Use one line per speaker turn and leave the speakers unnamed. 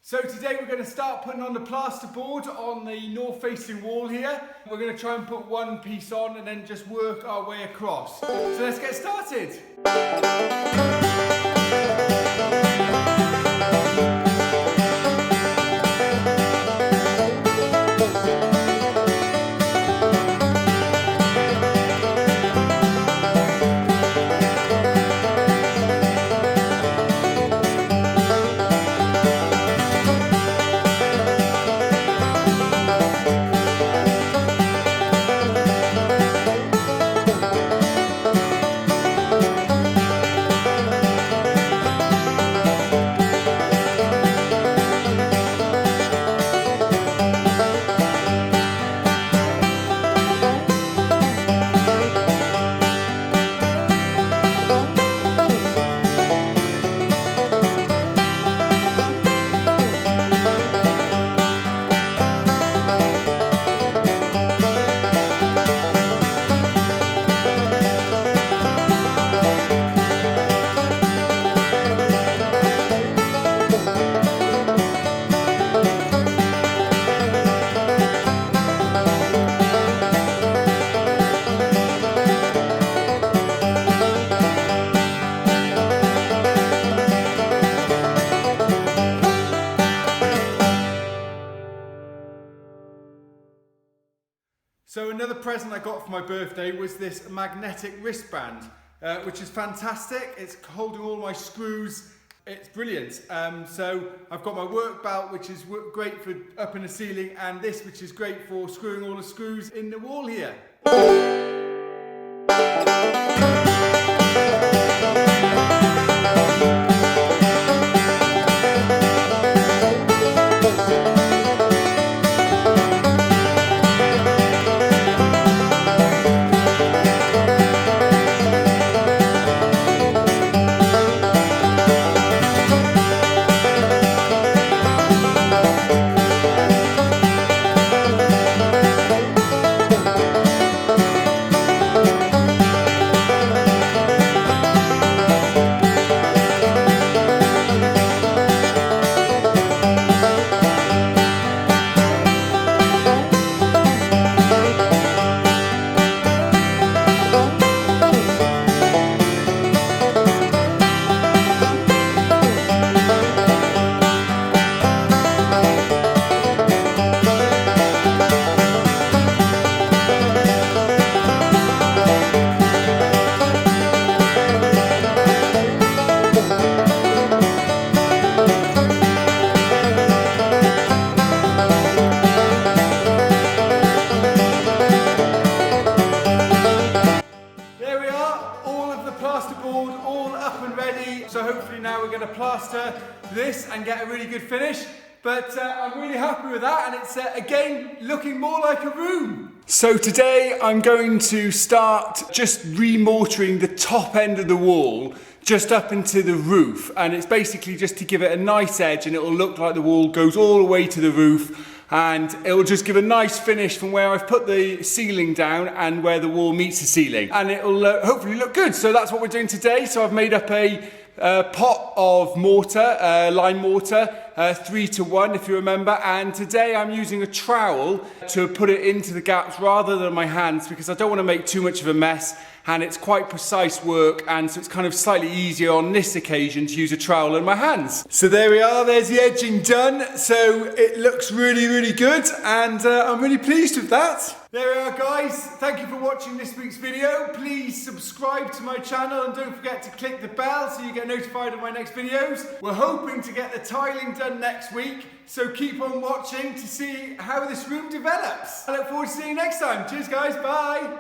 So today we're going to start putting on the plasterboard on the north facing wall here. We're going to try and put one piece on and then just work our way across. So let's get started. So another present I got for my birthday was this magnetic wristband, which is fantastic. It's holding all my screws. It's brilliant. So I've got my work belt, which is great for up in the ceiling, and this, which is great for screwing all the screws in the wall here. Plasterboard all up and ready, so hopefully now we're going to plaster this and get a really good finish, but I'm really happy with that, and it's again looking more like a room. So today I'm going to start just remortaring the top end of the wall just up into the roof, and it's basically just to give it a nice edge, and it will look like the wall goes all the way to the roof, and it will just give a nice finish from where I've put the ceiling down and where the wall meets the ceiling, and it will hopefully look good. So that's what we're doing today. So I've made up a pot of mortar, lime mortar, 3-to-1 if you remember, and today I'm using a trowel to put it into the gaps rather than my hands, because I don't want to make too much of a mess, and it's quite precise work, and so it's kind of slightly easier on this occasion to use a trowel in my hands. So there we are, there's the edging done, so it looks really good, and I'm really pleased with that. There we are, guys. Thank you for watching this week's video. Please subscribe to my channel and don't forget to click the bell so you get notified of my next videos. We're hoping to get the tiling done next week, so keep on watching to see how this room develops. I look forward to seeing you next time. Cheers, guys. Bye.